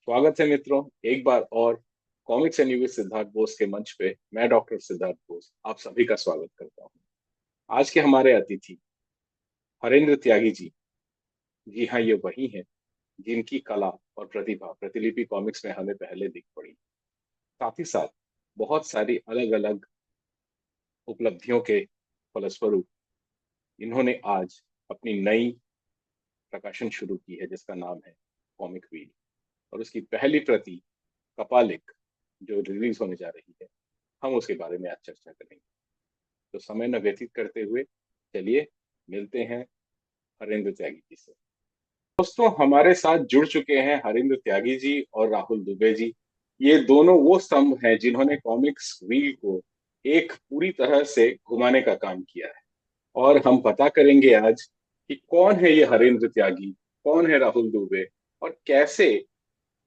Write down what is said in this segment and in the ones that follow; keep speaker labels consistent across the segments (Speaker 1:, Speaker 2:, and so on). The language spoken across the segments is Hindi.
Speaker 1: स्वागत है मित्रों। एक बार और comics and news Siddharth Bose के मंच पे मैं डॉक्टर सिद्धार्थ बोस आप सभी का स्वागत करता हूँ। आज के हमारे अतिथि हरेंद्र त्यागी जी। जी हाँ, ये वही हैं जिनकी कला और प्रतिभा प्रतिलिपि कॉमिक्स में हमें पहले दिख पड़ी। साथ ही साथ बहुत सारी अलग अलग उपलब्धियों के फलस्वरूप इन्होंने आज अपनी नई प्रकाशन शुरू की है जिसका नाम है कॉमिक वील। और उसकी पहली प्रति कपालिक जो रिलीज होने जा रही है, हम उसके बारे में आज चर्चा करेंगे। तो समय न व्यतीत करते हुए चलिए मिलते हैं हरेंद्र त्यागी जी से। दोस्तों, हमारे साथ जुड़ चुके हैं हरेंद्र त्यागी जी और राहुल दुबे जी। ये दोनों वो स्तंभ हैं जिन्होंने कॉमिक्स व्हील को एक पूरी तरह से घुमाने का काम किया है। और हम पता करेंगे आज कि कौन है ये हरेंद्र त्यागी, कौन है राहुल दुबे, और कैसे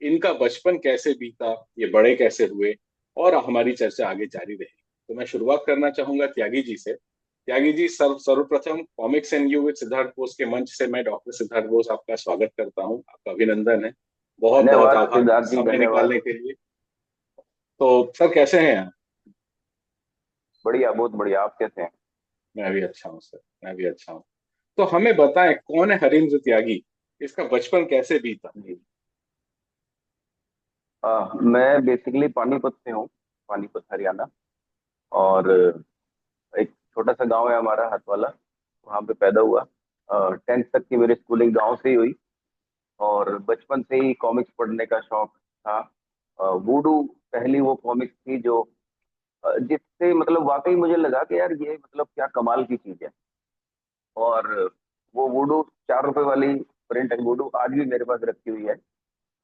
Speaker 1: इनका बचपन कैसे बीता, ये बड़े कैसे हुए, और हमारी चर्चा आगे जारी रहेगी। तो मैं शुरुआत करना चाहूंगा त्यागी जी से। त्यागी जी, सर्वप्रथम comics and you with Siddharth Bose के मंच से मैं डॉक्टर सिद्धार्थ बोस आपका स्वागत करता हूँ। आपका अभिनंदन है। बहुत बहुत
Speaker 2: धन्यवाद
Speaker 1: आभार
Speaker 2: सिद्धार्थ जी,
Speaker 1: समय
Speaker 2: धन्यवाद।
Speaker 1: निकालने के लिए। तो सर, कैसे हैं आप?
Speaker 2: बढ़िया, बहुत बढ़िया। आप कैसे हैं?
Speaker 1: मैं भी अच्छा हूँ सर, मैं भी अच्छा हूँ। तो हमें बताएं, कौन है हरीन्द्र त्यागी, इसका बचपन कैसे बीता?
Speaker 2: जी। मैं बेसिकली पानीपत से हूँ, पानीपत हरियाणा। और एक छोटा सा गांव है हमारा हथवाला, वहाँ पे पैदा हुआ। 10th तक की मेरी स्कूलिंग गांव से ही हुई। और बचपन से ही कॉमिक्स पढ़ने का शौक था। वुडू पहली वो कॉमिक्स थी जो जिससे मतलब वाकई मुझे लगा कि यार ये मतलब क्या कमाल की चीज है। और वो वुडू 4 रुपए वाली प्रिंट है, वुडू आज भी मेरे पास रखी हुई है।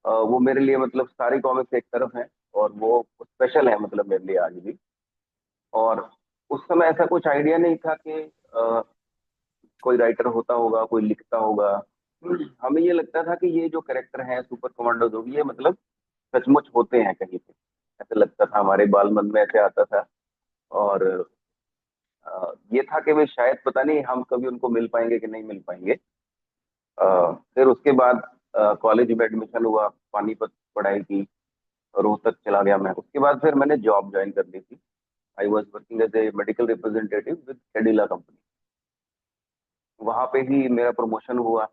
Speaker 2: वो मेरे लिए मतलब सारी कॉमिक्स एक तरफ हैं, और वो स्पेशल है मतलब मेरे लिए आज भी। और उस समय ऐसा कुछ आइडिया नहीं था कि कोई राइटर होता होगा, कोई लिखता होगा। हमें ये लगता था कि ये जो कैरेक्टर हैं सुपर कमांडोज हो, ये मतलब सचमुच होते हैं कहीं पे। ऐसा लगता था, हमारे बाल मन में ऐसे आता था। और ये था कि वे शायद पता नहीं हम कभी उनको मिल पाएंगे कि नहीं मिल पाएंगे। फिर उसके बाद कॉलेज में एडमिशन हुआ, पानीपत पढ़ाई की, रोहतक चला गया मैं। उसके बाद फिर मैंने जॉब ज्वाइन कर ली थी। I was working as a medical representative with Cadila company. वहां पे ही मेरा प्रमोशन हुआ।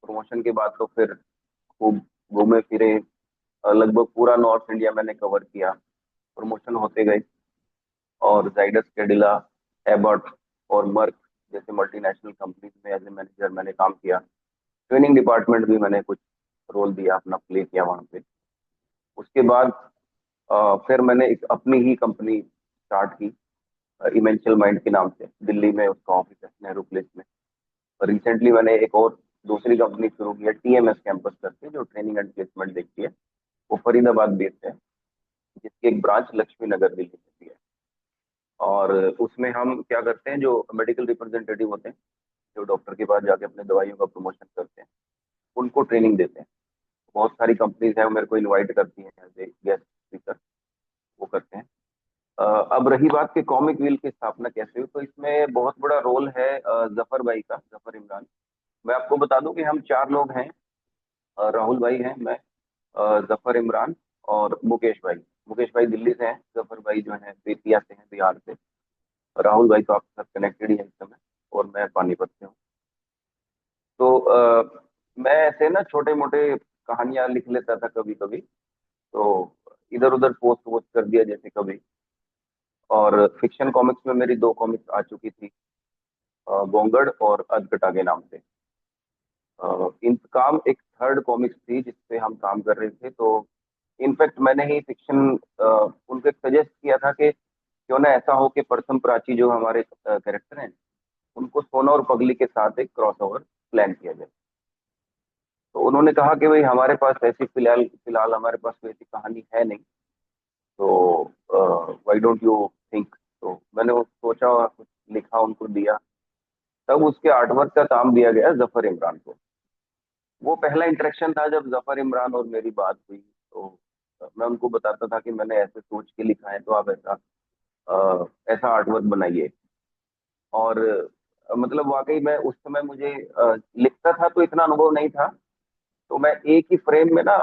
Speaker 2: प्रमोशन के बाद तो फिर खूब घूमे फिरे। लगभग पूरा नॉर्थ इंडिया मैंने कवर किया। प्रमोशन होते गए, और जाइडस, कैडिला, एबॉट और मर्क जैसे मल्टीनेशनल कंपनीज में एज ए मैनेजर मैंने काम किया। ट्रेनिंग डिपार्टमेंट भी मैंने कुछ रोल दिया, अपना प्ले किया वहां पे। उसके बाद फिर मैंने एक अपनी ही कंपनी स्टार्ट की, इमेंशियल माइंड के नाम से। दिल्ली में उसका ऑफिस है, नेहरू प्लेस में। रिसेंटली मैंने एक और दूसरी कंपनी शुरू की है, टीएमएस कैंपस करके, जो ट्रेनिंग एंड प्लेसमेंट देखती है। वो फरीदाबाद बेस्ड है, जिसकी एक ब्रांच लक्ष्मी नगर दिल्ली में भी है। और उसमें हम क्या करते हैं, जो मेडिकल रिप्रेजेंटेटिव होते हैं, जो डॉक्टर के पास जाके अपने दवाइयों का प्रमोशन करते हैं, उनको ट्रेनिंग देते हैं। बहुत सारी कंपनीज हैं, वो मेरे को इनवाइट करती हैं एज ए गेस्ट स्पीकर। वो करते हैं। अब रही बात कि कॉमिक व्हील की स्थापना कैसे हुई, तो इसमें बहुत बड़ा रोल है जफर भाई का, जफर इमरान। मैं आपको बता दूं कि हम 4 लोग हैं। राहुल भाई हैं, मैं, जफर इमरान और मुकेश भाई। मुकेश भाई दिल्ली से हैं, जफर भाई जो है बेतिया से हैं, बिहार से। राहुल भाई तो आपके साथ कनेक्टेड ही है इस समय। और मैं पानीपत से हूँ। तो मैं ऐसे ना छोटे मोटे कहानियां लिख लेता था कभी कभी। तो इधर उधर पोस्ट वोस्ट कर दिया जैसे कभी। और फिक्शन कॉमिक्स में मेरी 2 कॉमिक्स आ चुकी थी, बोंगड़ और अधकटा के नाम से। इंतकाम एक थर्ड कॉमिक्स थी जिसपे हम काम कर रहे थे। तो इनफैक्ट मैंने ही फिक्शन उनको सजेस्ट किया था कि क्यों ना ऐसा हो कि परसम प्राची जो हमारे कैरेक्टर हैं, उनको सोना और पगली के साथ एक क्रॉस ओवर प्लान किया जाए। तो उन्होंने कहा कि भाई हमारे पास ऐसी फिलहाल फिलहाल हमारे पास कोई ऐसी कहानी है नहीं, तो व्हाई डोंट यू थिंक। तो मैंने वो सोचा और कुछ लिखा, उनको दिया। तब उसके आर्टवर्क का काम दिया गया जफर इमरान को। वो पहला इंटरेक्शन था जब जफर इमरान और मेरी बात हुई। तो मैं उनको बताता था कि मैंने ऐसे सोच के लिखा है, तो आप ऐसा ऐसा आर्टवर्क बनाइए। और मतलब वाकई मैं उस समय मुझे लिखता था तो इतना अनुभव नहीं था। तो मैं एक ही फ्रेम में ना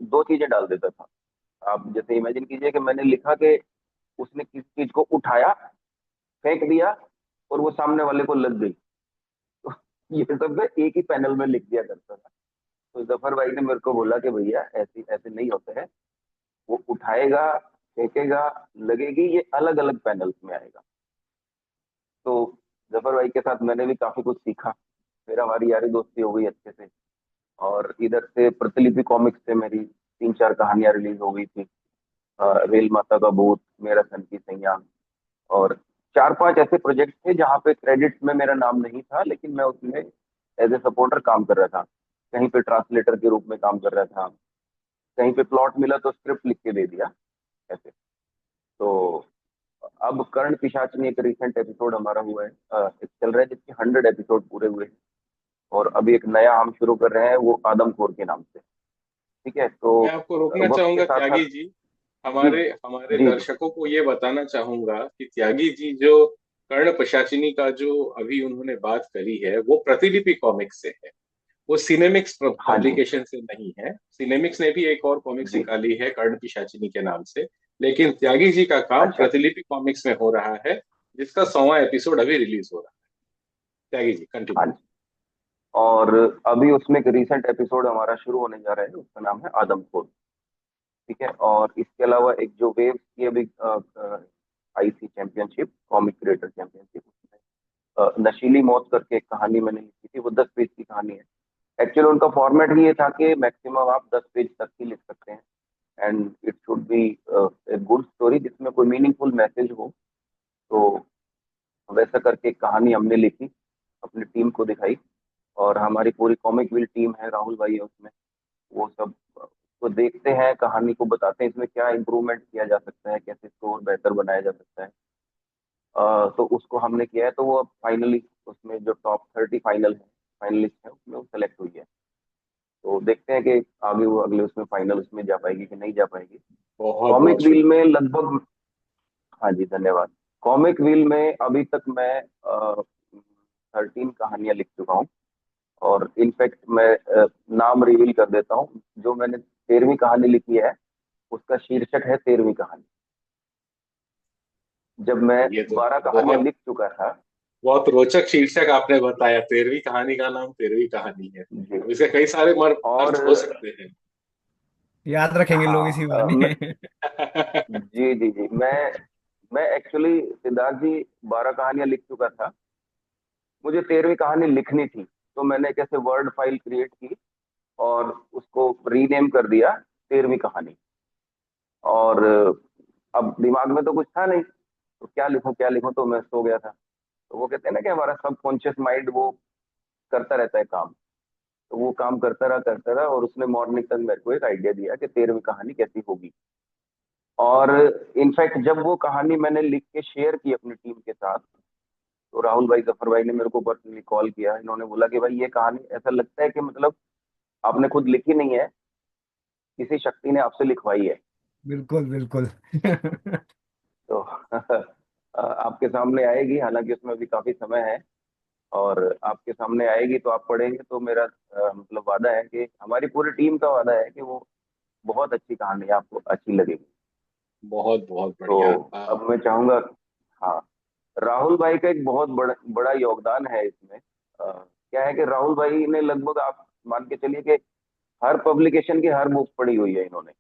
Speaker 2: दो चीजें डाल देता था। आप जैसे इमेजिन कीजिए कि मैंने लिखा कि उसने किस चीज को उठाया, फेंक दिया, और वो सामने वाले को लग गई। तो ये सब मैं एक ही पैनल में लिख दिया करता था। तो जफर भाई ने मेरे को बोला कि भैया ऐसे ऐसे नहीं होते हैं, वो उठाएगा, फेंकेगा, लगेगी, ये अलग अलग पैनल्स में आएगा। तो जफर भाई के साथ मैंने भी काफी कुछ सीखा, फिर हमारी यारी दोस्ती हो गई अच्छे से। और इधर से प्रतिलिपि कॉमिक्स से मेरी तीन चार कहानियां रिलीज हो गई थी। रेल माता का भूत, मेरा सन की सैया, और चार पांच ऐसे प्रोजेक्ट थे जहाँ पे क्रेडिट्स में मेरा नाम नहीं था, लेकिन मैं उसमें एज ए सपोर्टर काम कर रहा था। कहीं पे ट्रांसलेटर के रूप में काम कर रहा था, कहीं पे प्लॉट मिला तो स्क्रिप्ट लिख के दे दिया, ऐसे। तो अब कर्ण पिशाच में एक रिसेंट एपिसोड हमारा हुआ है, एक चल रहा है जिसके 100 एपिसोड पूरे हुए हैं। और अभी एक नया हम शुरू कर रहे हैं, वो आदमखोर के नाम से। ठीक है, तो
Speaker 1: मैं आपको रोकना
Speaker 2: वक्त के
Speaker 1: चाहूंगा
Speaker 2: साथ
Speaker 1: त्यागी
Speaker 2: साथ।
Speaker 1: जी।
Speaker 2: जी
Speaker 1: हमारे हमारे
Speaker 2: जी जी।
Speaker 1: दर्शकों को ये बताना चाहूंगा कि त्यागी जी जो कर्ण पिशाचिनी का जो अभी उन्होंने बात करी है वो प्रतिलिपि कॉमिक्स से है। वो सिनेमिक्स
Speaker 2: हाँ जी।
Speaker 1: पब्लिकेशन से नहीं है। सिनेमिक्स ने भी एक और कॉमिक्स
Speaker 2: जी।
Speaker 1: निकाली है कर्ण पिशाचिनी के नाम से। लेकिन त्यागी जी का काम
Speaker 2: अच्छा।
Speaker 1: प्रतिलिपि कॉमिक्स में हो रहा है, जिसका 100वां एपिसोड अभी रिलीज हो रहा है। त्यागी जी
Speaker 2: हाँ
Speaker 1: कंटिन्यू।
Speaker 2: जी। और अभी उसमें एक रिसेंट एपिसोड हमारा शुरू होने जा रहा है, उसका नाम है आदमखोर। ठीक है, और इसके अलावा एक जो वेव की अभी आई थी चैंपियनशिप, कॉमिक क्रिएटर चैंपियनशिप, उसमें नशीली मौत करके एक कहानी मैंने लिखी थी, वो 10 पेज की कहानी है। एक्चुअली उनका फॉर्मेट ही ये था कि मैक्सिमम आप 10 पेज तक ही लिख सकते हैं, and it should be a good story जिसमें कोई मीनिंगफुल मैसेज हो। तो वैसा करके एक कहानी हमने लिखी, अपनी टीम को दिखाई। और हमारी पूरी कॉमिक विल टीम है, राहुल भाई है उसमें। वो सब तो देखते हैं, कहानी को बताते हैं इसमें क्या इम्प्रूवमेंट किया जा सकता है, कैसे इसको और बेहतर बनाया जा सकता है। तो उसको हमने किया है, तो वो अब फाइनली उसमें जो टॉप 30 फाइनल है, फाइनलिस्ट है, उसमें वो सेलेक्ट हुई है। तो देखते हैं कि आगे वो अगले उसमें फाइनल उसमें जा पाएगी कि नहीं जा पाएगी।
Speaker 1: बहुत
Speaker 2: कॉमिक
Speaker 1: बहुत
Speaker 2: व्हील में
Speaker 1: शुक्रिया।
Speaker 2: लगभग, हाँ जी धन्यवाद। कॉमिक व्हील में अभी तक मैं 13 कहानियां लिख चुका हूँ। और इनफैक्ट मैं नाम रिवील कर देता हूँ, जो मैंने 13वीं कहानी लिखी है उसका शीर्षक है 13वीं कहानी। जब मैं
Speaker 1: ये तो
Speaker 2: 12 कहानियां
Speaker 1: बहुत
Speaker 2: लिख चुका था।
Speaker 1: बहुत रोचक शीर्षक आपने बताया। 13वीं कहानी का नाम 13वीं कहानी है।
Speaker 2: जी।
Speaker 1: अब इसके कई सारे
Speaker 2: और
Speaker 1: अर्थ हो सकते हैं।
Speaker 3: याद रखेंगे लोग इसी
Speaker 2: हाँ
Speaker 3: बहाने।
Speaker 2: जी जी जी। मैं एक्चुअली सिद्धार्थ जी 12 कहानियां लिख चुका था। मुझे 13वीं कहानी लिखनी थी, तो मैंने कैसे वर्ड फाइल क्रिएट की और उसको रीनेम कर दिया 13वीं कहानी। और अब दिमाग में तो कुछ था नहीं, तो क्या लिखूं, तो मैं सो गया था। तो वो कहते हैं ना कि हमारा सबकॉन्शियस माइंड वो करता रहता है काम। तो वो काम करता रहा, और उसने मॉर्निंग तक मेरे को एक आइडिया दिया कि 13वीं कहानी कैसी होगी। और इनफैक्ट जब वो कहानी मैंने लिख के शेयर की अपनी टीम के साथ, तो राहुल भाई, जफर भाई ने मेरे को पर्सनली कॉल किया। इन्होंने बोला कि भाई ये कहानी ऐसा लगता है कि मतलब आपने खुद लिखी नहीं है, किसी शक्ति ने आपसे लिखवाई है।
Speaker 3: बिल्कुल बिल्कुल।
Speaker 2: तो आपके सामने आएगी, हालांकि उसमें अभी काफी समय है। और आपके सामने आएगी तो आप पढ़ेंगे, तो मेरा मतलब वादा है कि हमारी पूरी टीम का वादा है कि वो बहुत अच्छी कहानी है, आपको अच्छी लगेगी।
Speaker 1: बहुत बहुत
Speaker 2: तो
Speaker 1: बढ़िया।
Speaker 2: अब मैं चाहूंगा, हाँ, राहुल भाई का एक बहुत बड़ा बड़ा योगदान है इसमें। क्या है कि राहुल भाई ने लगभग, आप मान के चलिए कि हर पब्लिकेशन की हर बुक पढ़ी हुई है इन्होंने।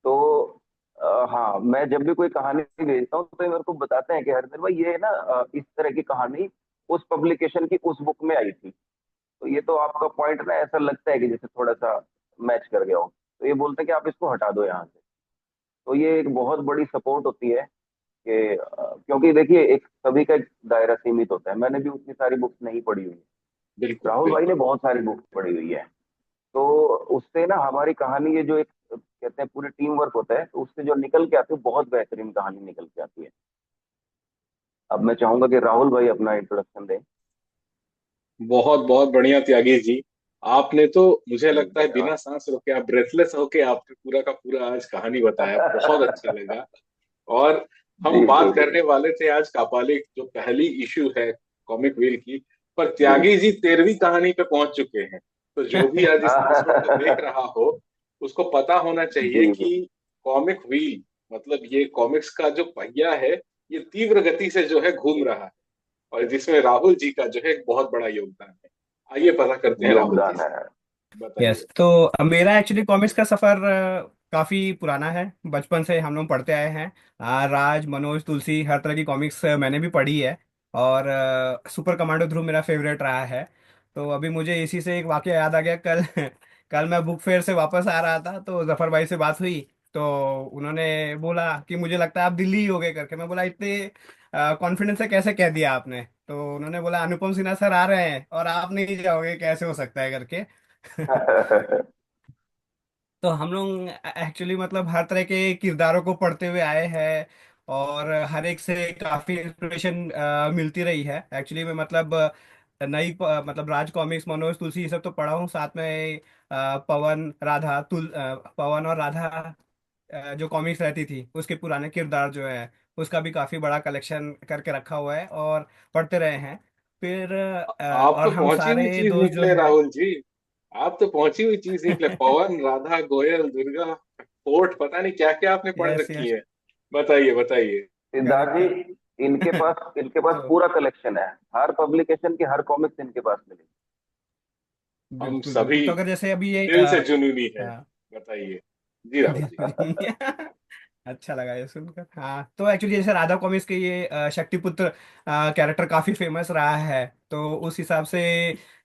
Speaker 2: तो हाँ, मैं जब भी कोई कहानी भेजता हूँ तो ये मेरे को बताते हैं कि हरिंदर भाई ये ना इस तरह की कहानी उस पब्लिकेशन की उस बुक में आई थी। तो ये तो आपका पॉइंट ना ऐसा लगता है कि जैसे थोड़ा सा मैच कर गया हो, तो ये बोलते हैं कि आप इसको हटा दो यहाँ से। तो ये एक बहुत बड़ी सपोर्ट होती है कि क्योंकि देखिए, एक सभी का एक दायरा सीमित होता है। मैंने भी उतनी सारी बुक्स नहीं पढ़ी हुई है,
Speaker 1: बिल्कुल
Speaker 2: राहुल भाई ने
Speaker 1: बिल्कुल।
Speaker 2: बहुत सारी बुक्स पढ़ी हुई है। तो उससे ना हमारी कहानी, ये जो एक कहते हैं पूरी टीम वर्क होता है, तो उससे जो निकल के आती है बहुत बेहतरीन कहानी निकल के आती है। अब मैं चाहूंगा कि राहुल भाई अपना इंट्रोडक्शन दें।
Speaker 1: बहुत बहुत बढ़िया त्यागी जी। आपने तो मुझे
Speaker 2: जी
Speaker 1: लगता है
Speaker 2: धन्यवाद।
Speaker 1: बिना सांस रोके, आप ब्रेथलेस होके आपने पूरा का पूरा आज कहानी बताया, बहुत अच्छा लगा। और हम
Speaker 2: जी जी
Speaker 1: बात
Speaker 2: जी
Speaker 1: करने वाले थे आज कापालिक जो पहली इशू है कॉमिक व्हील की, पर
Speaker 2: जी।
Speaker 1: त्यागी जी 13वीं कहानी पे पहुंच चुके हैं। तो जो भी आज इस एपिसोड को देख
Speaker 2: हाँ।
Speaker 1: रहा हो, उसको पता होना चाहिए
Speaker 2: जी जी।
Speaker 1: कि कॉमिक व्हील, मतलब ये कॉमिक्स का जो पहिया है, ये तीव्र गति से जो है घूम रहा है, और जिसमें राहुल जी का जो है एक बहुत बड़ा योगदान है। आइए पता करते हैं राहुल जी
Speaker 2: योगदान
Speaker 1: से।
Speaker 2: है।
Speaker 1: बताइए।
Speaker 3: यस, तो मेरा एक्चुअली कॉमिक्स का सफ़र काफ़ी पुराना है। बचपन से हम लोग पढ़ते आए हैं। राज, मनोज, तुलसी, हर तरह की कॉमिक्स मैंने भी पढ़ी है। और सुपर कमांडो ध्रुव मेरा फेवरेट रहा है। तो अभी मुझे इसी से एक वाकया याद आ गया कल। कल मैं बुक फेयर से वापस आ रहा था तो जफर भाई से बात हुई। तो उन्होंने बोला कि मुझे लगता है आप दिल्ली ही हो गए करके। मैं बोला इतने कॉन्फिडेंस से कैसे कह दिया आपने? तो उन्होंने बोला अनुपम सिन्हा सर आ रहे हैं और आप नहीं जाओगे, कैसे हो सकता है करके। तो हम लोग एक्चुअली मतलब हर तरह के किरदारों को पढ़ते हुए आए हैं। और हर एक से काफी इंस्पिरेशन मिलती रही है। एक्चुअली मैं मतलब मतलब राज कॉमिक्स, मनोज, तुलसी, ये सब तो पढ़ा हूँ। साथ में पवन, राधा, पवन और राधा जो कॉमिक्स रहती थी उसके पुराने किरदार जो है उसका भी काफी बड़ा कलेक्शन करके रखा हुआ है और पढ़ते रहे हैं। फिर
Speaker 1: आप तो
Speaker 3: और हम
Speaker 1: पहुंची हुई
Speaker 3: सारे
Speaker 1: चीज
Speaker 3: दोस्त जो
Speaker 1: निकले
Speaker 3: है।
Speaker 1: राहुल जी। आप तो पहुंची हुई चीज निकले, पवन, राधा, गोयल, दुर्गा, फोर्ट, पता नहीं क्या क्या आपने पढ़
Speaker 3: यस
Speaker 1: रखी
Speaker 3: यस।
Speaker 1: है। बताइए बताइए।
Speaker 2: सिद्धार्थ
Speaker 3: करेक्ट
Speaker 2: जी, इनके पास
Speaker 3: तो
Speaker 2: पूरा कलेक्शन है। हर पब्लिकेशन की हर कॉमिक्स इनके पास मिलेगी।
Speaker 1: हम
Speaker 3: बिल्कुल
Speaker 1: सभी
Speaker 3: बिल्कुल। तो अगर जैसे अभी ये
Speaker 1: दिल से जुनूनी है।
Speaker 3: हाँ।
Speaker 1: बताइए। जी राहुल जी।
Speaker 3: अच्छा लगा ये सुनकर। हाँ, तो एक्चुअली जैसे राधा कॉमिक्स के ये शक्तिपुत्र कैरेक्टर काफी फेमस रहा है। तो उस हिसाब से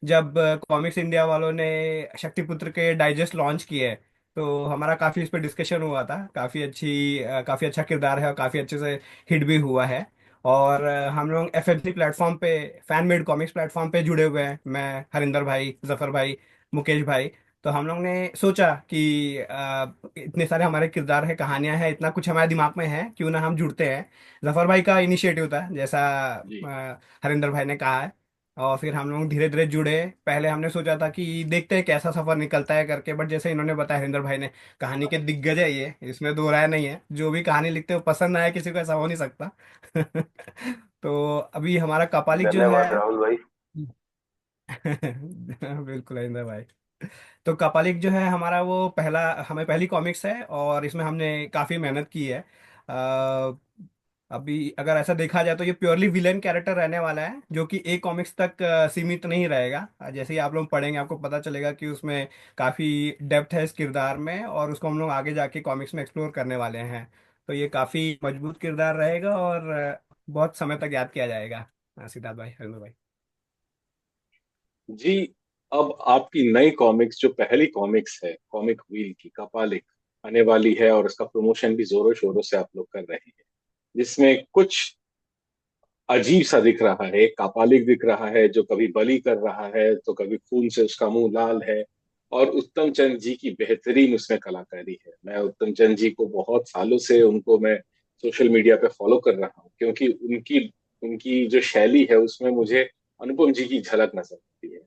Speaker 3: जब कॉमिक्स इंडिया वालों ने शक्तिपुत्र के डाइजेस्ट लॉन्च किए तो हमारा काफी इस पर डिस्कशन हुआ था। काफी अच्छा किरदार है और काफी अच्छे से हिट भी हुआ है। और हम लोग एफएफसी प्लेटफॉर्म पे, फैन मेड कॉमिक्स प्लेटफॉर्म पे जुड़े हुए हैं। मैं, हरिंदर भाई, जफर भाई, मुकेश भाई। तो हम लोग ने सोचा कि इतने सारे हमारे किरदार हैं, कहानियां हैं, इतना कुछ हमारे दिमाग में है, क्यों ना हम जुड़ते हैं। जफर भाई का इनिशिएटिव था, जैसा
Speaker 1: जी।
Speaker 3: हरिंदर भाई ने कहा है। और फिर हम लोग धीरे धीरे जुड़े। पहले हमने सोचा था कि देखते हैं कैसा सफर निकलता है करके, बट जैसे इन्होंने बताया, हरिंदर भाई ने, कहानी के दिग्गज है ये, इसमें दो राय नहीं है। जो भी कहानी लिखते हो पसंद आए किसी को, ऐसा हो नहीं सकता। तो अभी हमारा कपालिक जो है।
Speaker 2: धन्यवाद राहुल भाई।
Speaker 3: बिल्कुल हरिंदर भाई। तो कपालिक जो है हमारा वो पहला, हमें पहली कॉमिक्स है और इसमें हमने काफ़ी मेहनत की है। अ, अभी अगर ऐसा देखा जाए तो ये प्योरली विलेन कैरेक्टर रहने वाला है, जो कि एक कॉमिक्स तक सीमित नहीं रहेगा। जैसे ही आप लोग पढ़ेंगे आपको पता चलेगा कि उसमें काफ़ी डेप्थ है इस किरदार में, और उसको हम लोग आगे जाके कॉमिक्स में एक्सप्लोर करने वाले हैं। तो ये काफ़ी मजबूत किरदार रहेगा और बहुत समय तक याद किया जाएगा। सिद्धार्थ भाई, हरिंदर भाई।
Speaker 1: जी। अब आपकी नई कॉमिक्स, जो पहली कॉमिक्स है कॉमिक व्हील की, कपालिक, आने वाली है, और उसका प्रमोशन भी जोरों शोरों से आप लोग कर रहे हैं, जिसमें कुछ अजीब सा दिख रहा है। एक कापालिक दिख रहा है जो कभी बलि कर रहा है तो कभी खून से उसका मुंह लाल है। और उत्तम चंद जी की बेहतरीन उसमें कलाकारी है। मैं उत्तम चंद जी को बहुत सालों से, उनको मैं सोशल मीडिया पे फॉलो कर रहा हूँ, क्योंकि उनकी उनकी जो शैली है उसमें मुझे अनुपम जी की झलक नजर आती है।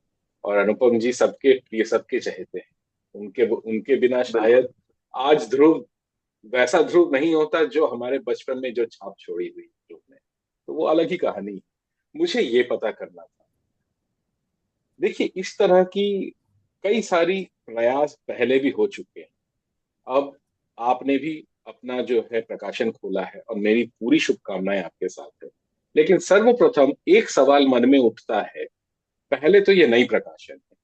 Speaker 1: और अनुपम जी सबके प्रिय, सबके चहेते हैं। उनके उनके बिना
Speaker 2: बिल्कुल।
Speaker 1: शायद आज ध्रुव वैसा ध्रुव नहीं होता जो हमारे बचपन में जो छाप छोड़ी हुई ध्रुव ने। तो वो अलग ही कहानी है। मुझे ये पता करना था। देखिए, इस तरह की कई सारी प्रयास पहले भी हो चुके हैं। अब आपने भी अपना जो है प्रकाशन खोला है, और मेरी पूरी शुभकामनाएं आपके साथ है। लेकिन सर्वप्रथम एक सवाल मन में उठता है। पहले तो ये नई प्रकाशन है,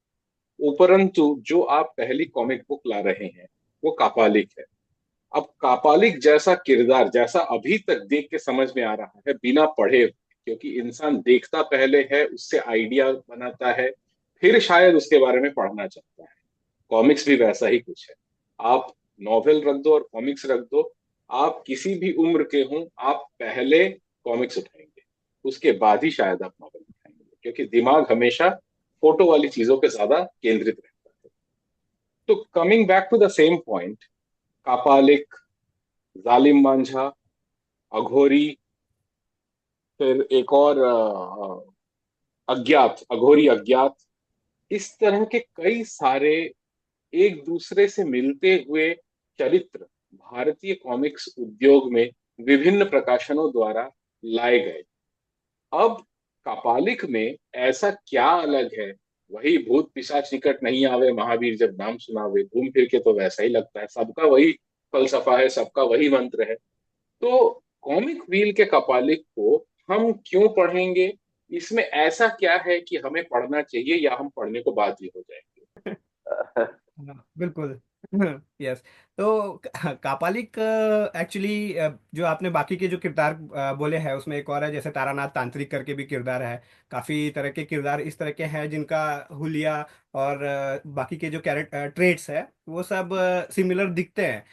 Speaker 1: उपरंतु जो आप पहली कॉमिक बुक ला रहे हैं वो कापालिक है। अब कापालिक जैसा किरदार, जैसा अभी तक देख के समझ में आ रहा है बिना पढ़े, क्योंकि इंसान देखता पहले है, उससे आइडिया बनाता है, फिर शायद उसके बारे में पढ़ना चाहता है। कॉमिक्स भी वैसा ही कुछ है। आप नॉवेल रख दो और कॉमिक्स रख दो, आप किसी भी उम्र के हों, आप पहले कॉमिक्स उठाएंगे, उसके बाद ही शायद आप नॉवेल उठाएंगे, क्योंकि दिमाग हमेशा फोटो वाली चीजों पे ज्यादा केंद्रित रहता है। तो coming back to the same point, कापालिक, जालिम मांझा, अघोरी, फिर एक और अज्ञात, अघोरी अज्ञात, इस तरह के कई सारे एक दूसरे से मिलते हुए चरित्र भारतीय कॉमिक्स उद्योग में विभिन्न प्रकाशनों द्वारा लाए गए। अब कापालिक में ऐसा क्या अलग है वही भूत पिशाच निकट नहीं आवे, महावीर जब नाम सुनावे, घूम फिर के तो वैसा ही लगता है, सबका वही फलसफा है, सबका वही मंत्र है। तो कॉमिक व्हील के कपालिक को हम क्यों पढ़ेंगे? इसमें ऐसा क्या है कि हमें पढ़ना चाहिए या हम पढ़ने को बाध्य हो जाएंगे?
Speaker 3: हाँ, बिल्कुल। यस। तो कापालिक एक्चुअली जो आपने बाकी के जो किरदार बोले हैं उसमें एक और है, जैसे तारानाथ तांत्रिक करके भी किरदार है। काफी तरह के किरदार इस तरह के हैं जिनका हुलिया और बाकी के जो कैरेक्टर ट्रेट्स है वो सब सिमिलर दिखते हैं।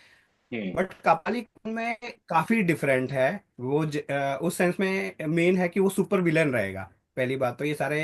Speaker 1: हम्म।
Speaker 3: बट कापालिक में काफी डिफरेंट है। वो उस सेंस में मेन है कि वो सुपर विलेन रहेगा। पहली बात तो ये सारे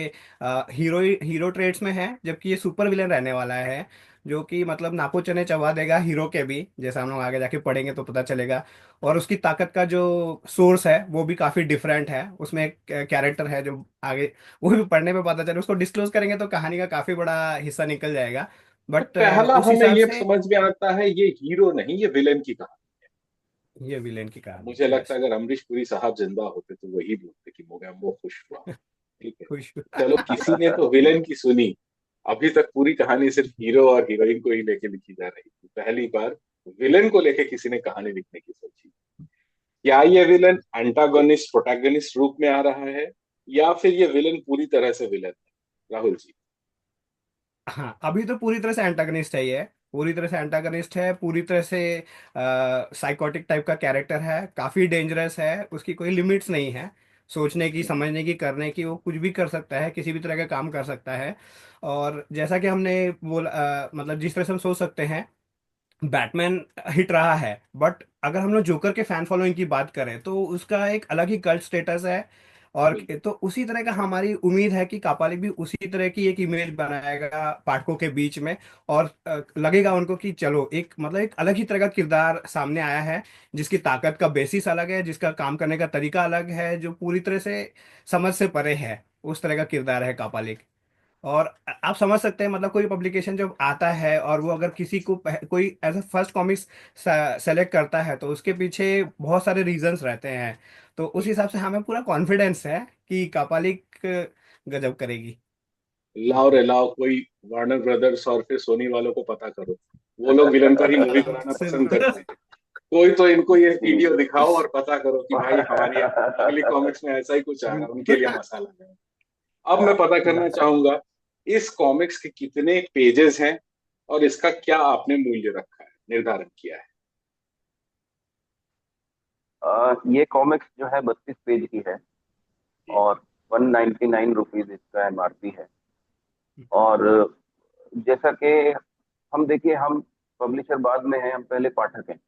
Speaker 3: हीरो हीरो ट्रेड्स में है, जबकि ये सुपर विलेन रहने वाला है, जो कि मतलब नापो चने चबा देगा हीरो के भी, जैसा हम लोग आगे जाके पढ़ेंगे तो पता चलेगा। और उसकी ताकत का जो सोर्स है वो भी काफी डिफरेंट है। उसमें एक कैरेक्टर है जो आगे वो भी पढ़ने पे पता चले, उसको डिस्क्लोज करेंगे तो कहानी का काफी बड़ा हिस्सा निकल जाएगा।
Speaker 1: तो
Speaker 3: बट
Speaker 1: पहला
Speaker 3: उस
Speaker 1: हमें
Speaker 3: हिसाब
Speaker 1: ये
Speaker 3: से
Speaker 1: समझ में आता है, ये हीरो नहीं, ये विलेन की कहानी।
Speaker 3: ये विलेन की कहानी
Speaker 1: मुझे
Speaker 3: है।
Speaker 1: लगता
Speaker 3: यस।
Speaker 1: है अगर अमरीश पुरी साहब जिंदा होते तो वही बोलते कि मोगा वो खुश हुआ। ठीक है।
Speaker 3: खुश।
Speaker 1: चलो, किसी ने तो विलेन की सुनी। अभी तक पूरी कहानी सिर्फ हीरो और हीरोइन को ही लेके लिखी जा रही थी, पहली बार विलेन को लेके किसी ने कहानी लिखने की सोची। क्या ये विलन एंटागोनिस्ट प्रोटैगनिस्ट रूप में आ रहा है, या फिर ये विलन पूरी तरह से विलन है, राहुल जी?
Speaker 3: हाँ, अभी तो पूरी तरह से एंटागनिस्ट है ये। पूरी तरह से एंटागनिस्ट है, पूरी तरह से साइकोटिक टाइप का कैरेक्टर है, काफी डेंजरस है, उसकी कोई लिमिट्स नहीं है। सोचने की, समझने की, करने की, वो कुछ भी कर सकता है, किसी भी तरह का काम कर सकता है। और जैसा कि हमने बोला मतलब जिस तरह से हम सोच सकते हैं, बैटमैन हिट रहा है, बट अगर हम लोग जोकर के फैन फॉलोइंग की बात करें तो उसका एक अलग ही कल्ट स्टेटस है। और
Speaker 1: बिल्कुल।
Speaker 3: तो उसी तरह का हमारी उम्मीद है कि कापालिक भी उसी तरह की एक इमेज बनाएगा पाठकों के बीच में। और लगेगा उनको कि चलो एक मतलब एक अलग ही तरह का किरदार सामने आया है, जिसकी ताकत का बेसिस अलग है, जिसका काम करने का तरीका अलग है, जो पूरी तरह से समझ से परे है। उस तरह का किरदार है कापालिक। और आप समझ सकते हैं मतलब कोई पब्लिकेशन जब आता है और वो अगर किसी को कोई as a first comics select करता है तो उसके पीछे बहुत सारे रीजंस रहते हैं। तो उस
Speaker 1: बिल्कुल।
Speaker 3: हिसाब से हमें पूरा कॉन्फिडेंस है कि कापालिक गजब करेगी।
Speaker 1: लाओ रे लाओ, कोई वार्नर ब्रदर्स और फिर सोनी वालों को पता करो, वो लोग विलन पर ही मूवी
Speaker 3: हाँ,
Speaker 1: बनाना पसंद
Speaker 3: बिल्कुल।
Speaker 1: करते हैं। कोई तो इनको ये वीडियो दिखाओ और पता करो कि भाई हमारी अगली कॉमिक्स में ऐसा ही कुछ आ रहा है, उनके लिए मसाला है। अब मैं पता करना
Speaker 3: यस।
Speaker 1: चाहूंगा, इस कॉमिक्स के कितने पेजेस हैं और इसका क्या आपने मूल्य रखा है, निर्धारण किया है?
Speaker 2: ये कॉमिक्स जो है 32 पेज की है,
Speaker 1: जी।
Speaker 2: और 199 रुपीज इसका एमआरपी है। और जैसा कि हम देखिए, हम पब्लिशर बाद में हैं, हम पहले पाठक हैं।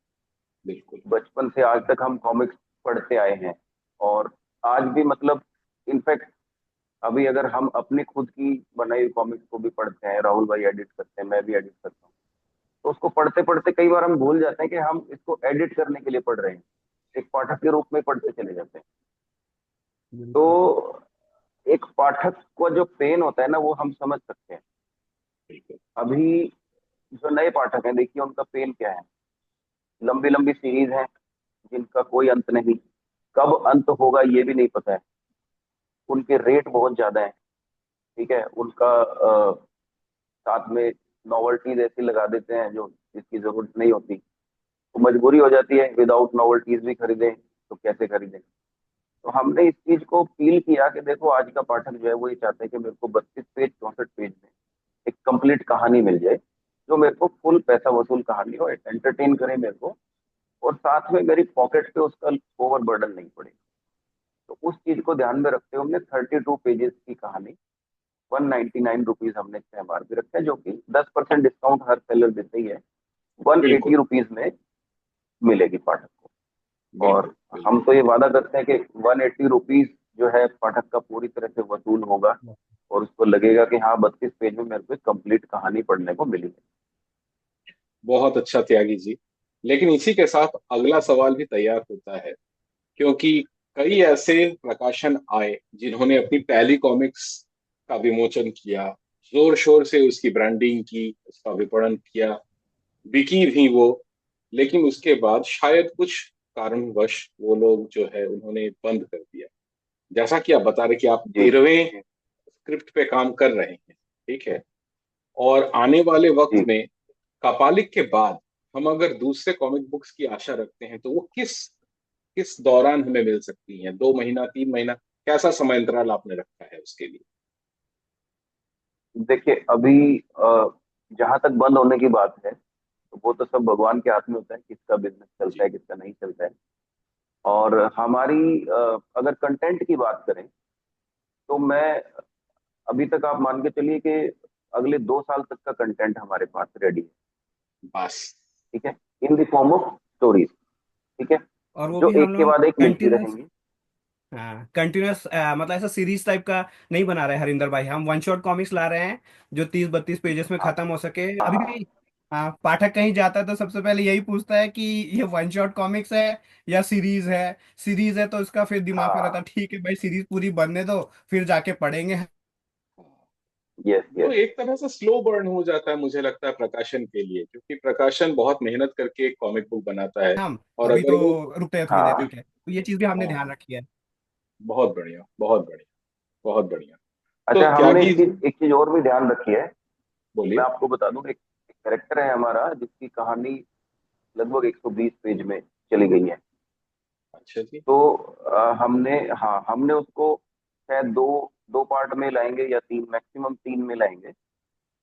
Speaker 1: बिल्कुल।
Speaker 2: बचपन से आज तक हम कॉमिक्स पढ़ते आए हैं। और आज भी मतलब, इनफैक्ट अभी अगर हम अपनी खुद की बनाई हुई कॉमिक्स को भी पढ़ते हैं, राहुल भाई एडिट करते हैं, मैं भी एडिट करता हूँ, तो उसको पढ़ते पढ़ते कई बार हम भूल जाते हैं कि हम इसको एडिट करने के लिए पढ़ रहे हैं। एक पाठक के रूप में पढ़ते चले जाते हैं।
Speaker 3: बिल्कुल।
Speaker 2: तो एक पाठक को जो पेन होता है ना, वो हम समझ सकते हैं।
Speaker 1: बिल्कुल।
Speaker 2: अभी जो नए पाठक हैं, देखिए उनका पेन क्या है। लंबी लंबी सीरीज है जिनका कोई अंत नहीं, कब अंत होगा ये भी नहीं पता है। उनके रेट बहुत ज्यादा है। ठीक है, उनका साथ में नॉवल्टीज ऐसी लगा देते हैं जो जिसकी जरूरत नहीं होती। तो मजबूरी हो जाती है, विदाउट नॉवल्टीज भी खरीदें तो कैसे खरीदें। तो हमने इस चीज को फील किया कि देखो, आज का पाठक जो है वो ये चाहता है कि मेरे को 32 पेज 64 पेज में एक कंप्लीट कहानी मिल जाए, जो मेरे को फुल पैसा वसूल कहानी हो, एंटरटेन करे मेरे को, और साथ में मेरी पॉकेट पे उसका ओवर बर्डन नहीं पड़े। तो उस चीज को ध्यान में रखते हुए हमने 32 पेजेस की कहानी 199 रुपीज हमने इसका एमआरपी रखा है, जो कि 10% डिस्काउंट हर सेलर देते ही है। वन
Speaker 1: बिल्कुल।
Speaker 2: एटी रुपीज में मिलेगी पाठक को। और
Speaker 1: बिल्कुल।
Speaker 2: हम
Speaker 1: बिल्कुल।
Speaker 2: तो ये वादा करते हैं कि 180 रुपीज जो है पाठक का पूरी तरह से वसूल होगा, और उसको लगेगा कि हाँ, 32 पेज में मेरे को कंप्लीट कहानी पढ़ने को मिली है।
Speaker 1: बहुत अच्छा त्यागी जी। लेकिन इसी के साथ अगला सवाल भी तैयार होता है, क्योंकि कई ऐसे प्रकाशन आए जिन्होंने अपनी पहली कॉमिक्स का विमोचन किया, जोर शोर से उसकी ब्रांडिंग की, उसका विपणन किया, बिकी भी वो, लेकिन उसके बाद शायद कुछ कारणवश वो लोग जो है उन्होंने बंद कर दिया। जैसा कि आप बता रहे कि आप
Speaker 2: जी।
Speaker 1: 13वें स्क्रिप्ट पे काम कर रहे हैं, ठीक है। और आने वाले वक्त
Speaker 2: जी।
Speaker 1: में कापालिक के बाद हम अगर दूसरे कॉमिक बुक्स की आशा रखते हैं तो वो किस किस दौरान हमें मिल सकती हैं? 2 महीना, 3 महीना, कैसा समय अंतराल आपने रखा है उसके लिए?
Speaker 2: देखिए अभी जहां तक बंद होने की बात है, तो वो तो सब भगवान के हाथ में होता है, किसका बिजनेस चलता
Speaker 1: जी।
Speaker 2: है किसका नहीं चलता है। और हमारी अगर कंटेंट की बात करें, तो मैं अभी तक आप मान के चलिए कि अगले 2 साल तक का कंटेंट हमारे पास रेडी है।
Speaker 1: बस।
Speaker 2: ठीक है, in the form of stories. ठीक है,
Speaker 3: और वो
Speaker 2: जो
Speaker 3: भी हम
Speaker 2: एक के
Speaker 3: लोग
Speaker 2: बाद एक मिलती
Speaker 3: कंटिन्यूस।
Speaker 2: रहेंगी।
Speaker 3: हाँ, कंटिन्यूस मतलब ऐसा सीरीज टाइप का नहीं बना रहे हरिंदर भाई, हम वन शॉट कॉमिक्स ला रहे हैं जो 30-32 पेजेस में
Speaker 2: हाँ
Speaker 3: खत्म हो सके अभी
Speaker 2: हाँ।
Speaker 3: भी। हाँ, पाठक कहीं जाता है तो सबसे पहले यही पूछता है कि ये वन शॉट कॉमिक्स है या सीरीज है। सीरीज है तो इसका फिर दिमाग में रहता है,
Speaker 2: हाँ।
Speaker 3: ठीक है भाई सीरीज पूरी बनने दो, फिर जाके पढ़ेंगे
Speaker 2: यस
Speaker 1: तो
Speaker 2: यस।
Speaker 1: एक तरह से स्लो बर्न हो जाता है मुझे लगता है प्रकाशन के लिए, क्योंकि प्रकाशन बहुत मेहनत करके एक कॉमिक बुक बनाता है।
Speaker 3: हम।
Speaker 1: और
Speaker 3: अभी
Speaker 1: अगर
Speaker 3: तो
Speaker 1: वो
Speaker 3: रुकते हैं थोड़ी देर
Speaker 2: हाँ।
Speaker 3: तक है, तो ये चीज भी हमने ध्यान
Speaker 1: हाँ,
Speaker 3: रखी है।
Speaker 1: बहुत बढ़िया, बहुत बढ़िया, बहुत बढ़िया। तो
Speaker 2: अच्छा, हमने
Speaker 1: त्यागी जी,
Speaker 2: एक चीज और भी ध्यान रखी है। मैं
Speaker 1: बोलिए।
Speaker 2: आपको बता दूं, एक कैरेक्टर है हमारा जिसकी कहानी लगभग 120 पेज में चली गई है।
Speaker 1: अच्छा जी।
Speaker 2: तो हमने उसको शायद दो दो पार्ट में लाएंगे, या तीन, मैक्सिमम तीन में लाएंगे,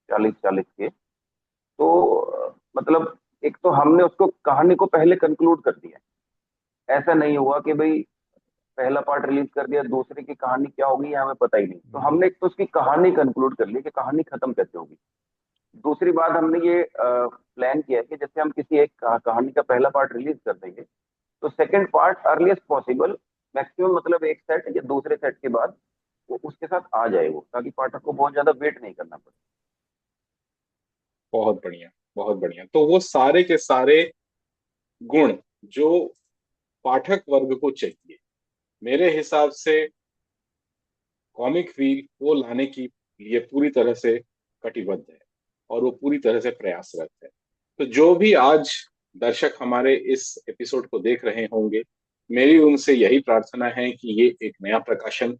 Speaker 2: 40-40 के। तो मतलब एक तो हमने उसको कहानी को पहले कंक्लूड कर दिया। ऐसा नहीं हुआ कि भाई पहला पार्ट रिलीज कर दिया, दूसरे की कहानी क्या होगी ये हमें पता ही नहीं। तो
Speaker 3: हम्म।
Speaker 2: हमने एक तो उसकी कहानी कंक्लूड कर ली कि कहानी खत्म कैसे होगी। दूसरी बात, हमने ये प्लान किया कि जैसे हम किसी एक कहानी का पहला पार्ट रिलीज कर देंगे, तो second part earliest possible, maximum मतलब एक सेट या दूसरे सेट के बाद वो उसके साथ आ जाए, वो ताकि पाठक को बहुत ज्यादा वेट नहीं करना पड़े।
Speaker 1: बहुत बढ़िया, बहुत बढ़िया। तो वो सारे के सारे गुण जो पाठक वर्ग को चाहिए, मेरे हिसाब से कॉमिक वील वो लाने की लिए पूरी तरह से कटिबद्ध है, और वो पूरी तरह से प्रयासरत है। तो जो भी आज दर्शक हमारे इस एपिसोड को देख रहे होंगे, मेरी उनसे यही प्रार्थना है कि ये एक नया प्रकाशन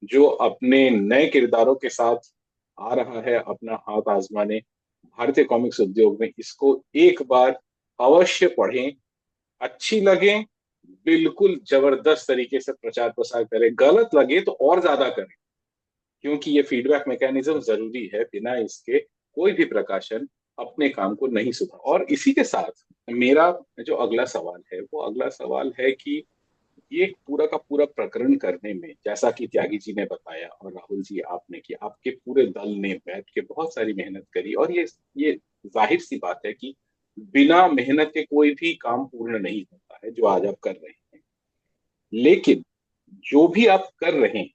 Speaker 1: जो अपने नए किरदारों के साथ आ रहा है अपना हाथ आजमाने भारतीय कॉमिक्स उद्योग में, इसको एक बार अवश्य पढ़ें। अच्छी लगे, बिल्कुल जबरदस्त तरीके से प्रचार प्रसार करें, गलत लगे तो और ज्यादा करें, क्योंकि ये फीडबैक मैकेनिज्म जरूरी है। बिना इसके कोई भी प्रकाशन अपने काम को नहीं सुधार। और इसी के साथ मेरा जो अगला सवाल है वो अगला सवाल है कि ये पूरा का पूरा प्रकरण करने में, जैसा कि त्यागी जी ने बताया और राहुल जी आपने, कि आपके पूरे दल ने बैठ के बहुत सारी मेहनत करी, और ये जाहिर सी बात है कि बिना मेहनत के कोई भी काम पूर्ण नहीं होता है जो आज आप कर रहे हैं। लेकिन जो भी आप कर रहे हैं,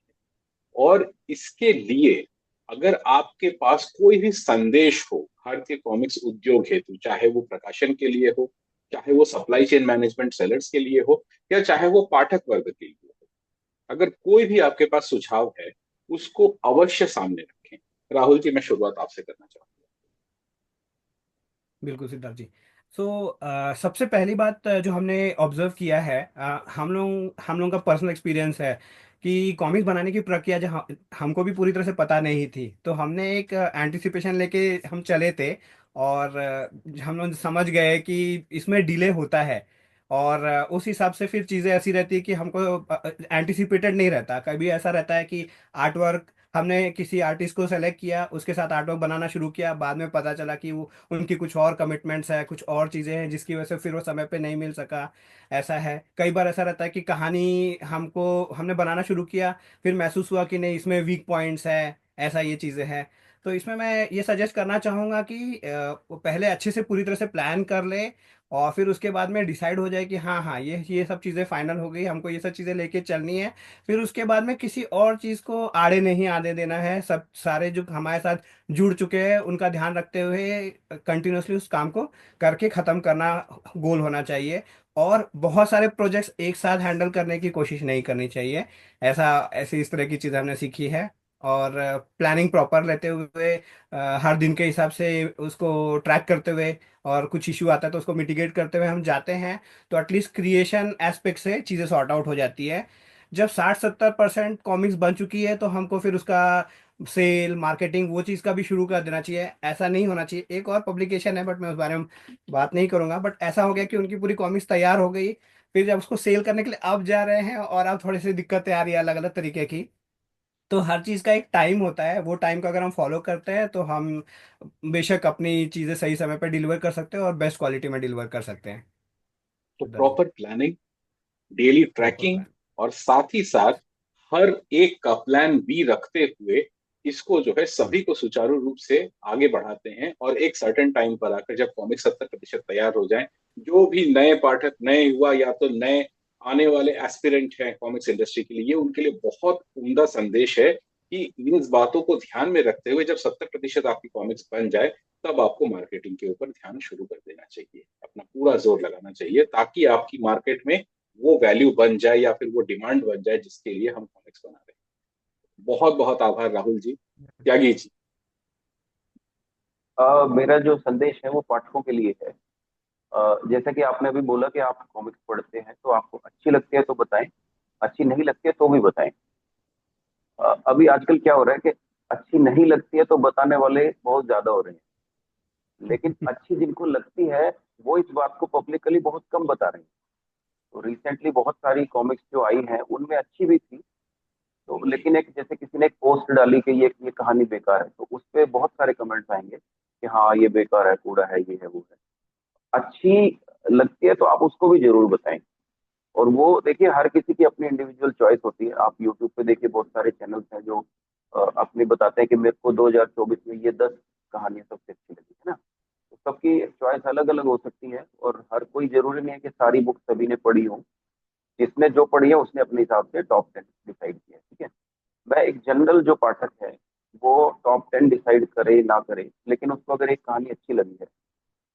Speaker 1: और इसके लिए अगर आपके पास कोई भी संदेश हो भारतीय कॉमिक्स उद्योग हेतु, चाहे वो प्रकाशन के लिए हो, चाहे वो सप्लाई चेन मैनेजमेंट सेलर्स के लिए हो, या चाहे वो पाठक वर्ग के लिए हो, अगर कोई भी आपके पास सुझाव है, उसको अवश्य सामने रखें। राहुल जी, मैं शुरुआत आपसे करना चाहूंगा।
Speaker 3: बिल्कुल सिद्धार्थ जी। सो सबसे पहली बात जो हमने ऑब्जर्व किया है, हम लोग का पर्सनल एक्सपीरियंस है कि कॉमिक्स बनाने की प्रक्रिया जो हमको भी पूरी तरह से पता नहीं थी, तो हमने एक एंटिसिपेशन लेके हम चले थे। और हम लोग समझ गए कि इसमें डिले होता है। और उस हिसाब से फिर चीज़ें ऐसी रहती है कि हमको एंटिसिपेटेड नहीं रहता, कभी ऐसा रहता है कि आर्ट वर्क हमने किसी आर्टिस्ट को सेलेक्ट किया, उसके साथ आर्ट वर्क बनाना शुरू किया, बाद में पता चला कि वो उनकी कुछ और कमिटमेंट्स है, कुछ और चीज़ें हैं जिसकी वजह से फिर वो समय पे नहीं मिल सका। ऐसा है, कई बार ऐसा रहता है कि कहानी हमने बनाना शुरू किया, फिर महसूस हुआ कि नहीं इसमें वीक पॉइंट्स है, ऐसा ये चीज़ें हैं। तो इसमें मैं ये सजेस्ट करना चाहूँगा कि वो पहले अच्छे से पूरी तरह से प्लान कर ले, और फिर उसके बाद में डिसाइड हो जाए कि हाँ हाँ ये सब चीज़ें फाइनल हो गई, हमको ये सब चीज़ें लेके चलनी है। फिर उसके बाद में किसी और चीज़ को आड़े नहीं आने देना है, सब सारे जो हमारे साथ जुड़ चुके हैं उनका ध्यान रखते हुए कंटिन्यूअसली उस काम को करके ख़त्म करना गोल होना चाहिए। और बहुत सारे प्रोजेक्ट्स एक साथ हैंडल करने की कोशिश नहीं करनी चाहिए। ऐसी इस तरह की चीज़ हमने सीखी है। और प्लानिंग प्रॉपर लेते हुए, हर दिन के हिसाब से उसको ट्रैक करते हुए, और कुछ इशू आता है तो उसको मिटिगेट करते हुए हम जाते हैं, तो एटलीस्ट क्रिएशन एस्पेक्ट से चीज़ें सॉर्ट आउट हो जाती है। जब 60-70% कॉमिक्स बन चुकी है तो हमको फिर उसका सेल मार्केटिंग वो चीज़ का भी शुरू कर देना चाहिए। ऐसा नहीं होना चाहिए। एक और पब्लिकेशन है बट मैं उस बारे में बात नहीं करूंगा, बट ऐसा हो गया कि उनकी पूरी कॉमिक्स तैयार हो गई, फिर जब उसको सेल करने के लिए अब जा रहे हैं और अब थोड़ी सी दिक्कतें आ रही है अलग अलग तरीके की। तो हर चीज़ का एक टाइम होता है, वो टाइम को अगर हम फॉलो करते हैं तो हम बेशक अपनी चीज़ें सही समय पर डिलीवर कर सकते हैं और बेस्ट क्वालिटी में डिलीवर कर सकते हैं।
Speaker 1: तो
Speaker 3: Siddharth ji.
Speaker 1: Proper planning, daily
Speaker 3: proper
Speaker 1: tracking,
Speaker 3: plan.
Speaker 1: और साथ ही साथ हर एक का प्लान बी रखते हुए इसको जो है
Speaker 3: हम्म।
Speaker 1: सभी को सुचारू रूप से आगे बढ़ाते हैं। और एक सर्टेन टाइम पर आकर जब कॉमिक 70% तैयार हो जाए, जो भी नए पाठक, नए युवा या तो नए आने वाले एस्पिरेंट हैं कॉमिक्स इंडस्ट्री के लिए, ये उनके लिए बहुत उम्दा संदेश है कि इन बातों को ध्यान में रखते हुए जब 70% आपकी कॉमिक्स बन जाए, तब आपको मार्केटिंग के ऊपर ध्यान शुरू कर देना चाहिए, अपना पूरा जोर लगाना चाहिए, ताकि आपकी मार्केट में वो वैल्यू बन जाए या फिर वो डिमांड बन जाए जिसके लिए हम कॉमिक्स बना रहे हैं। बहुत बहुत आभार राहुल जी। त्यागी जी।
Speaker 2: मेरा जो संदेश है वो पाठकों के लिए है। जैसा कि आपने अभी बोला कि आप कॉमिक्स पढ़ते हैं, तो आपको अच्छी लगती है तो बताएं, अच्छी नहीं लगती है तो भी बताएं। अभी आजकल क्या हो रहा है कि अच्छी नहीं लगती है तो बताने वाले बहुत ज्यादा हो रहे हैं, लेकिन अच्छी जिनको लगती है वो इस बात को पब्लिकली बहुत कम बता रहे हैं। तो रिसेंटली बहुत सारी कॉमिक्स जो आई हैं उनमें अच्छी भी थी, तो
Speaker 1: जी।
Speaker 2: लेकिन एक जैसे किसी ने एक पोस्ट डाली कि ये कहानी बेकार है, तो उस पे बहुत सारे कमेंट्स आएंगे कि हाँ ये बेकार है, कूड़ा है, ये है, वो है। अच्छी लगती है तो आप उसको भी जरूर बताएं। और वो देखिए, हर किसी की अपनी इंडिविजुअल चॉइस होती है। आप यूट्यूब पे देखिए, बहुत सारे चैनल्स हैं जो अपने बताते हैं कि मेरे को 2024 में ये 10 कहानियां सबसे अच्छी लगी, है ना। तो सबकी चॉइस अलग अलग हो सकती है, और हर कोई जरूरी नहीं है कि सारी बुक सभी ने पढ़ी हो। जिसने जो पढ़ी है उसने अपने हिसाब से टॉप 10 डिसाइड किया है, ठीक है। मैं एक जनरल जो पाठक है वो टॉप 10 डिसाइड करे ना करे, लेकिन उसको अगर एक कहानी अच्छी लगी है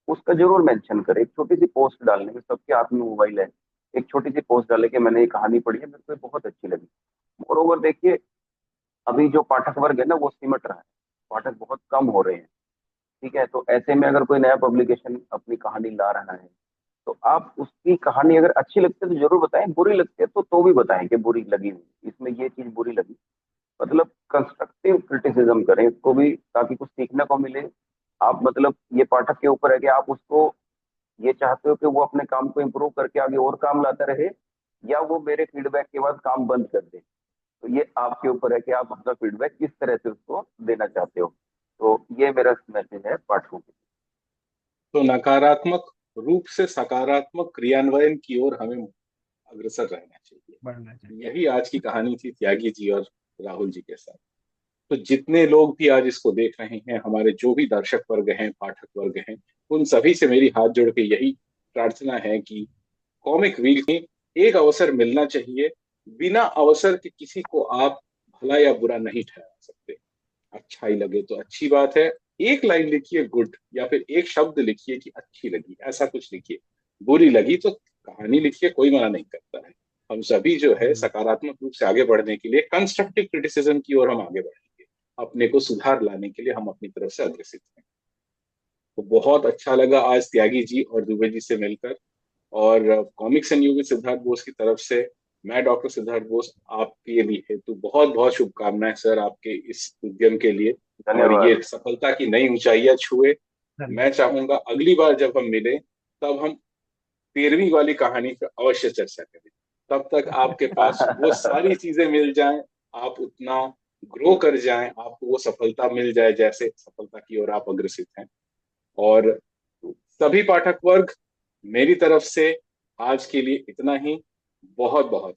Speaker 2: उसका जरूर मेंशन करे। एक छोटी सी पोस्ट डालने में, सबके हाथ में मोबाइल है, एक छोटी सी पोस्ट डाले कि मैंने ये कहानी पढ़ी है, मेरे को ये बहुत अच्छी लगी। मोर ओवर देखिए, अभी जो पाठक वर्ग है ना वो सिमट रहा है, पाठक बहुत कम हो रहे हैं, ठीक है। तो ऐसे में अगर कोई नया पब्लिकेशन अपनी कहानी ला रहा है, तो आप उसकी कहानी अगर अच्छी लगती है तो जरूर बताएं, बुरी लगती है तो भी बताएं कि बुरी लगी हुई, इसमें ये चीज बुरी लगी। मतलब कंस्ट्रक्टिव क्रिटिसिज्म करें इसको भी, ताकि कुछ सीखने को मिले। आप मतलब ये पाठक के ऊपर है कि आप उसको ये चाहते हो कि वो अपने काम को इम्प्रूव करके आगे और काम लाता रहे, या वो मेरे फीडबैक के बाद काम बंद कर दे। तो ये आपके ऊपर है कि आप अपना फीडबैक किस तरह से उसको देना चाहते हो। तो ये मेरा मैसेज है पाठकों के
Speaker 1: तो नकारात्मक रूप से सकारात्मक क्रियान्वयन की ओर हमें अग्रसर रहना
Speaker 3: बढ़ना
Speaker 1: चाहिए।
Speaker 3: चाहिए।
Speaker 1: यही आज की कहानी थी त्यागी जी और राहुल जी के साथ। तो जितने लोग भी आज इसको देख रहे हैं, हमारे जो भी दर्शक वर्ग हैं, पाठक वर्ग हैं, उन सभी से मेरी हाथ जोड़ के यही प्रार्थना है कि कॉमिक वीक में एक अवसर मिलना चाहिए। बिना अवसर के किसी को आप भला या बुरा नहीं ठहरा सकते। अच्छा ही लगे तो अच्छी बात है, एक लाइन लिखिए गुड, या फिर एक शब्द लिखिए कि अच्छी लगी, ऐसा कुछ लिखिए। बुरी लगी तो कहानी लिखिए, कोई मना नहीं करता है। हम सभी जो है
Speaker 3: हम्म।
Speaker 1: सकारात्मक रूप से आगे बढ़ने के लिए कंस्ट्रक्टिव क्रिटिसिज्म की ओर हम आगे बढ़ेंगे। अपने को सुधार लाने के लिए हम अपनी तरफ से अग्रसित हैं। तो बहुत अच्छा लगा आज त्यागी जी और दुबे जी से मिलकर। और comics and UV Siddharth Bose की तरफ से मैं डॉक्टर सिद्धार्थ बोस आपके लिए हेतु बहुत बहुत शुभकामनाएं सर, आपके इस उद्यम के लिए।
Speaker 2: लिए।
Speaker 1: और
Speaker 2: धन्यवाद।
Speaker 1: ये सफलता की नई ऊंचाइयां छुए। मैं
Speaker 3: धन्यवाद।
Speaker 1: चाहूंगा अगली बार जब हम मिलें, तब हम 13वीं वाली कहानी पर अवश्य चर्चा करें। तब तक आपके पास वो सारी चीजें मिल जाएं, आप उतना ग्रो कर जाएं, आपको वो सफलता मिल जाए जैसे सफलता की ओर आप अग्रसित हैं। और सभी पाठक वर्ग, मेरी तरफ से आज के लिए इतना ही। बहुत बहुत